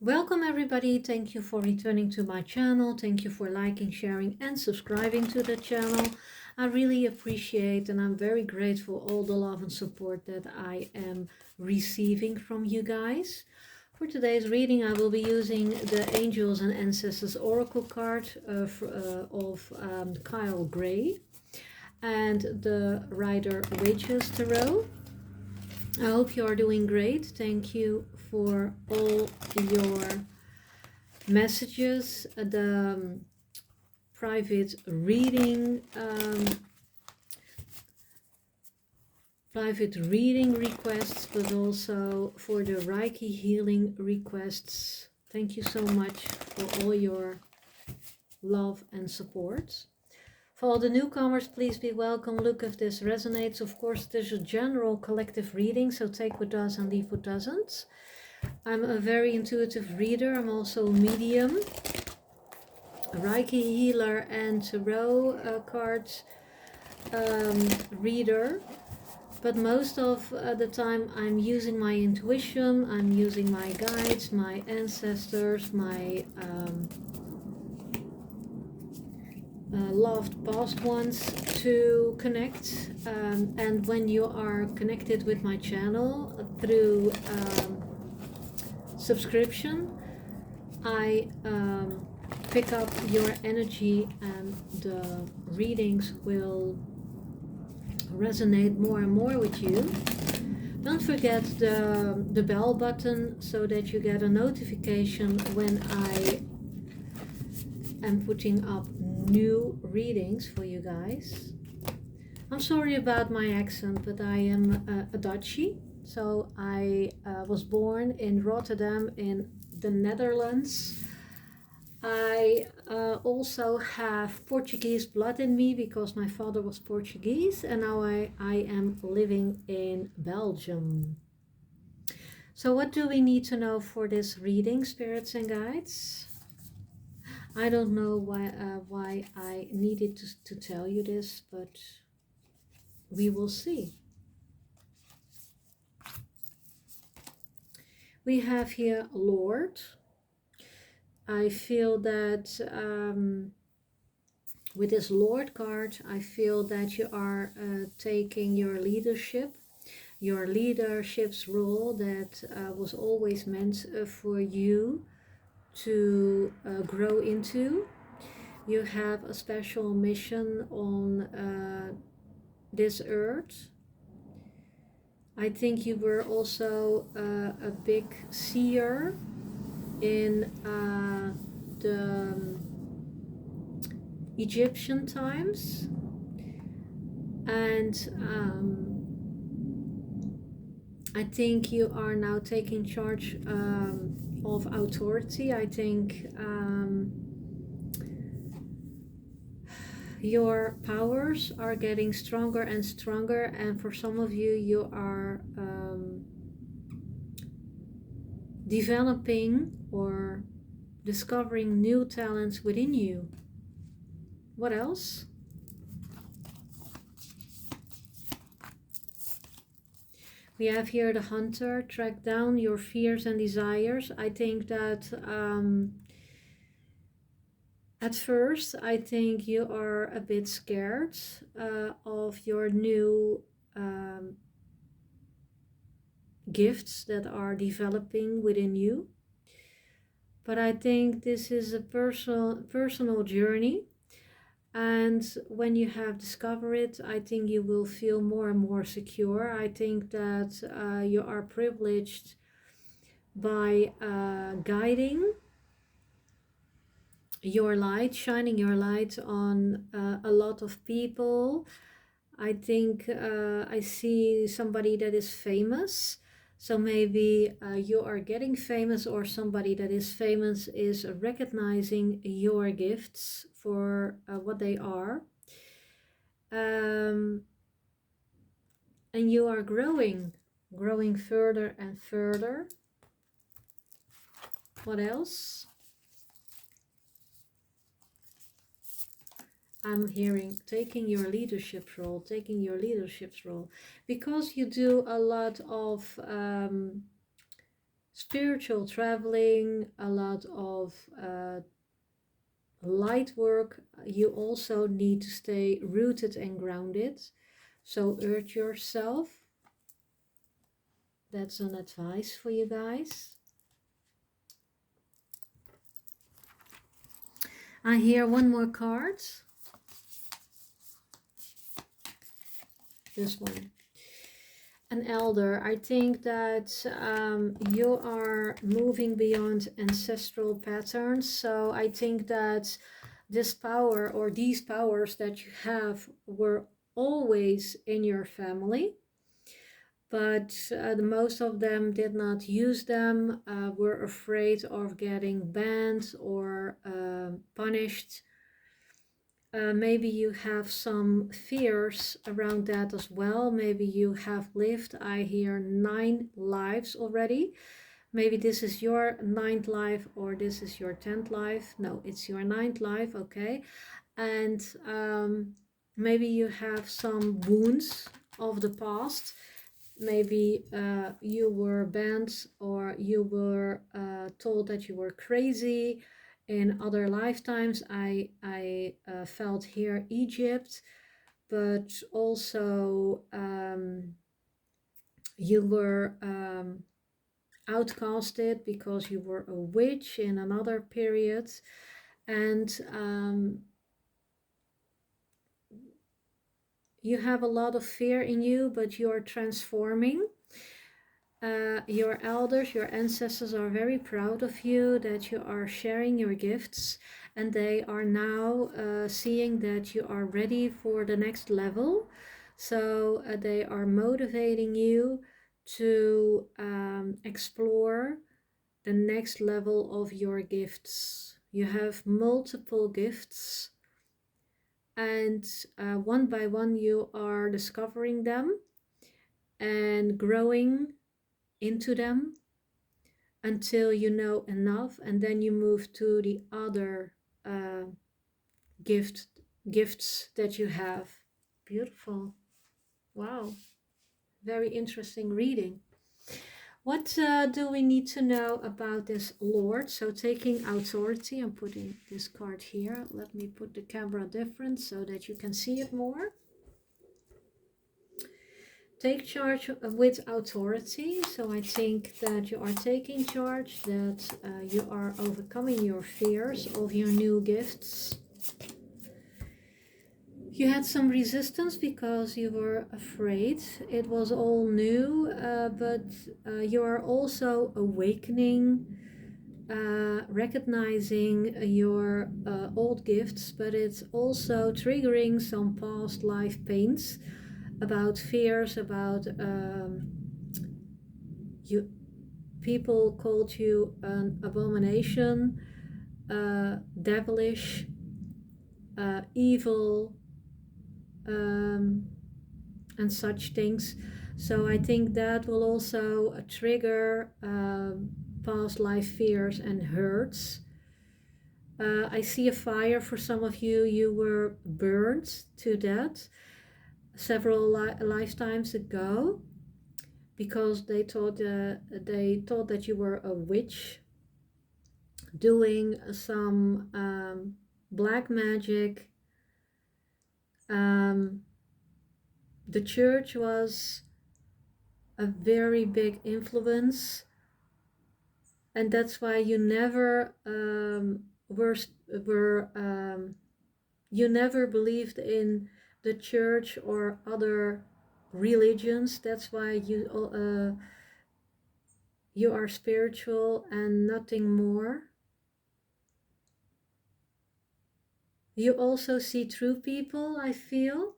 Welcome everybody, thank you for returning to my channel, thank you for liking, sharing and subscribing to the channel. I really appreciate and I'm very grateful all the love and support that I am receiving from you guys. For today's reading I will be using the Angels and Ancestors Oracle card of Kyle Gray and the Rider Wages Tarot. I hope you are doing great. Thank you for all your messages, the private reading requests, but also for the Reiki healing requests. Thank you so much for all your love and support. For all the newcomers, please be welcome. Look if this resonates. Of course, it is a general collective reading, so take what does and leave what doesn't. I'm a very intuitive reader. I'm also a medium, a Reiki healer and tarot card reader. But most of the time I'm using my intuition, I'm using my guides, my ancestors, my loved past ones to connect. And when you are connected with my channel through subscription, I pick up your energy and the readings will resonate more and more with you. Don't forget the bell button so that you get a notification when I am putting up new readings for you guys. I'm sorry about my accent, but I am a Dutchie. So I was born in Rotterdam in the Netherlands. I also have Portuguese blood in me because my father was Portuguese, and now I am living in Belgium. So what do we need to know for this reading, spirits and guides? I don't know why I needed to tell you this, but we will see. We have here Lord. I feel that with this Lord card, I feel that you are taking your leadership's role that was always meant for you to grow into. You have a special mission on this earth. I think you were also a big seer in the Egyptian times, and I think you are now taking charge of authority. I think your powers are getting stronger and stronger, and for some of you, you are developing or discovering new talents within you. What else? We have here the hunter. Track down your fears and desires. I think that at first, I think you are a bit scared of your new gifts that are developing within you. But I think this is a personal journey. And when you have discovered it, I think you will feel more and more secure. I think that you are privileged by guiding your light, shining your light on a lot of people. I think I see somebody that is famous. So maybe you are getting famous, or somebody that is famous is recognizing your gifts for what they are. And you are growing further and further. What else? I'm hearing taking your leadership role, because you do a lot of spiritual traveling, a lot of light work. You also need to stay rooted and grounded. So urge yourself. That's an advice for you guys. I hear one more card. This one. An elder. I think that you are moving beyond ancestral patterns. So I think that this power or these powers that you have were always in your family, but most of them did not use them, were afraid of getting banned or punished. Maybe you have some fears around that as well. Maybe you have lived, I hear, 9 lives already. Maybe this is your 9th life or this is your 10th life. No, it's your 9th life, okay. And maybe you have some wounds of the past. Maybe you were banned or you were told that you were crazy. In other lifetimes, I felt here Egypt, but also you were outcasted because you were a witch in another period. And you have a lot of fear in you, but you are transforming. Your elders, your ancestors are very proud of you that you are sharing your gifts, and they are now seeing that you are ready for the next level. So they are motivating you to explore the next level of your gifts. You have multiple gifts, and one by one you are discovering them and growing into them until you know enough, and then you move to the other gifts that you have. Beautiful. Wow, very interesting reading. What do we need to know about this Lord? So taking authority, I'm putting this card here. Let me put the camera different so that you can see it more. Take charge with authority. So I think that you are taking charge, that you are overcoming your fears of your new gifts. You had some resistance because you were afraid. It was all new, but you are also awakening, recognizing your old gifts, but it's also triggering some past life pains about fears, about you. People called you an abomination, devilish, evil, and such things. So I think that will also trigger past life fears and hurts. I see a fire for some of you. You were burned to death several lifetimes ago because they thought that you were a witch doing some black magic. The church was a very big influence, and that's why you never you never believed in the church or other religions. That's why you are spiritual and nothing more. You also see through people, I feel.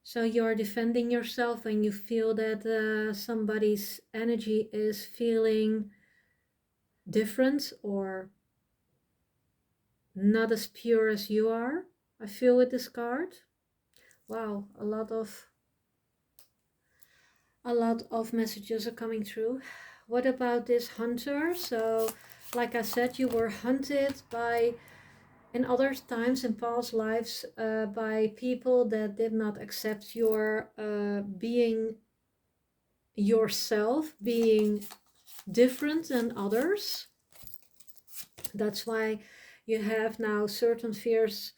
So you're defending yourself when you feel that somebody's energy is feeling different or not as pure as you are. I feel with this card. Wow, a lot of messages are coming through. What about this hunter? So like I said, you were hunted by, in other times in past lives, by people that did not accept your being yourself, being different than others. That's why you have now certain fears,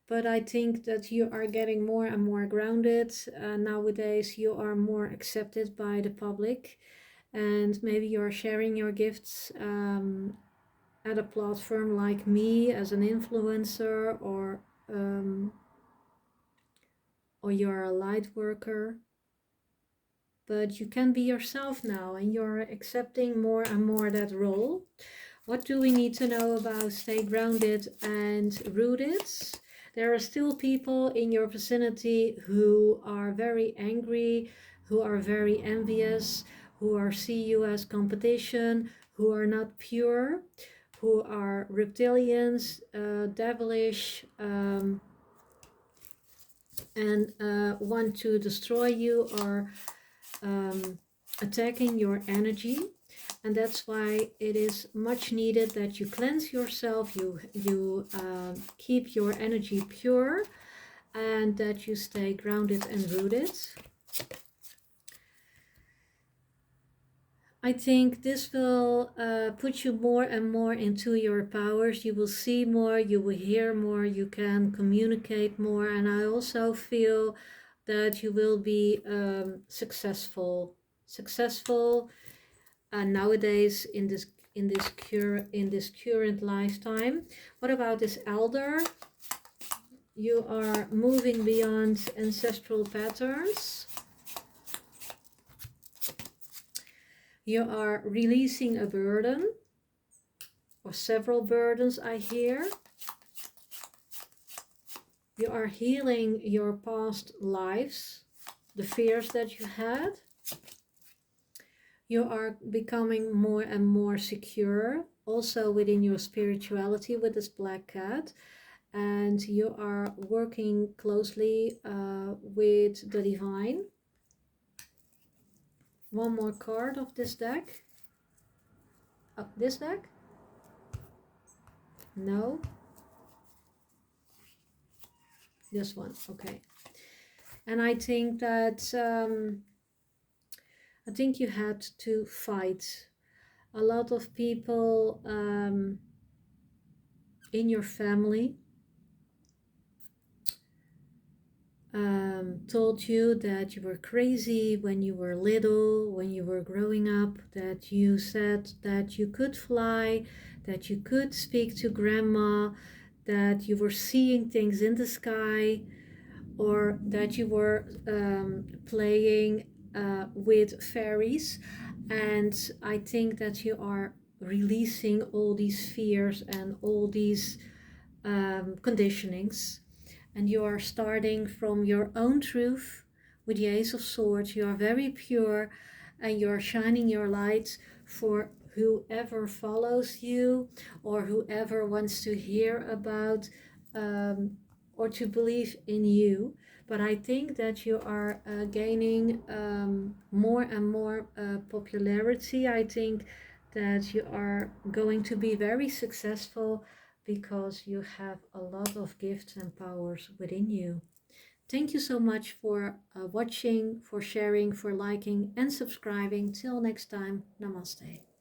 but I think that you are getting more and more grounded. Nowadays, you are more accepted by the public, and maybe you're sharing your gifts at a platform like me as an influencer, or you're a light worker. But you can be yourself now, and you're accepting more and more that role. What do we need to know about stay grounded and rooted? There are still people in your vicinity who are very angry, who are very envious, who are see you as competition, who are not pure, who are reptilians, devilish, and want to destroy you or attacking your energy. And that's why it is much needed that you cleanse yourself, you keep your energy pure, and that you stay grounded and rooted. I think this will put you more and more into your powers. You will see more, you will hear more, you can communicate more, and I also feel that you will be successful nowadays in this current lifetime. What about this elder? You are moving beyond ancestral patterns. You are releasing a burden or several burdens, I hear. You are healing your past lives, the fears that you had. You are becoming more and more secure, also within your spirituality with this black cat. And you are working closely with the divine. One more card of this deck. This deck? No. This one, okay. And I think that I think you had to fight. A lot of people in your family told you that you were crazy when you were little, when you were growing up, that you said that you could fly, that you could speak to grandma, that you were seeing things in the sky, or that you were playing with fairies. And I think that you are releasing all these fears and all these conditionings, and you are starting from your own truth with the Ace of Swords. You are very pure, and you are shining your light for whoever follows you or whoever wants to hear about or to believe in you. But I think that you are gaining more and more popularity. I think that you are going to be very successful because you have a lot of gifts and powers within you. Thank you so much for watching, for sharing, for liking and subscribing. Till next time, namaste.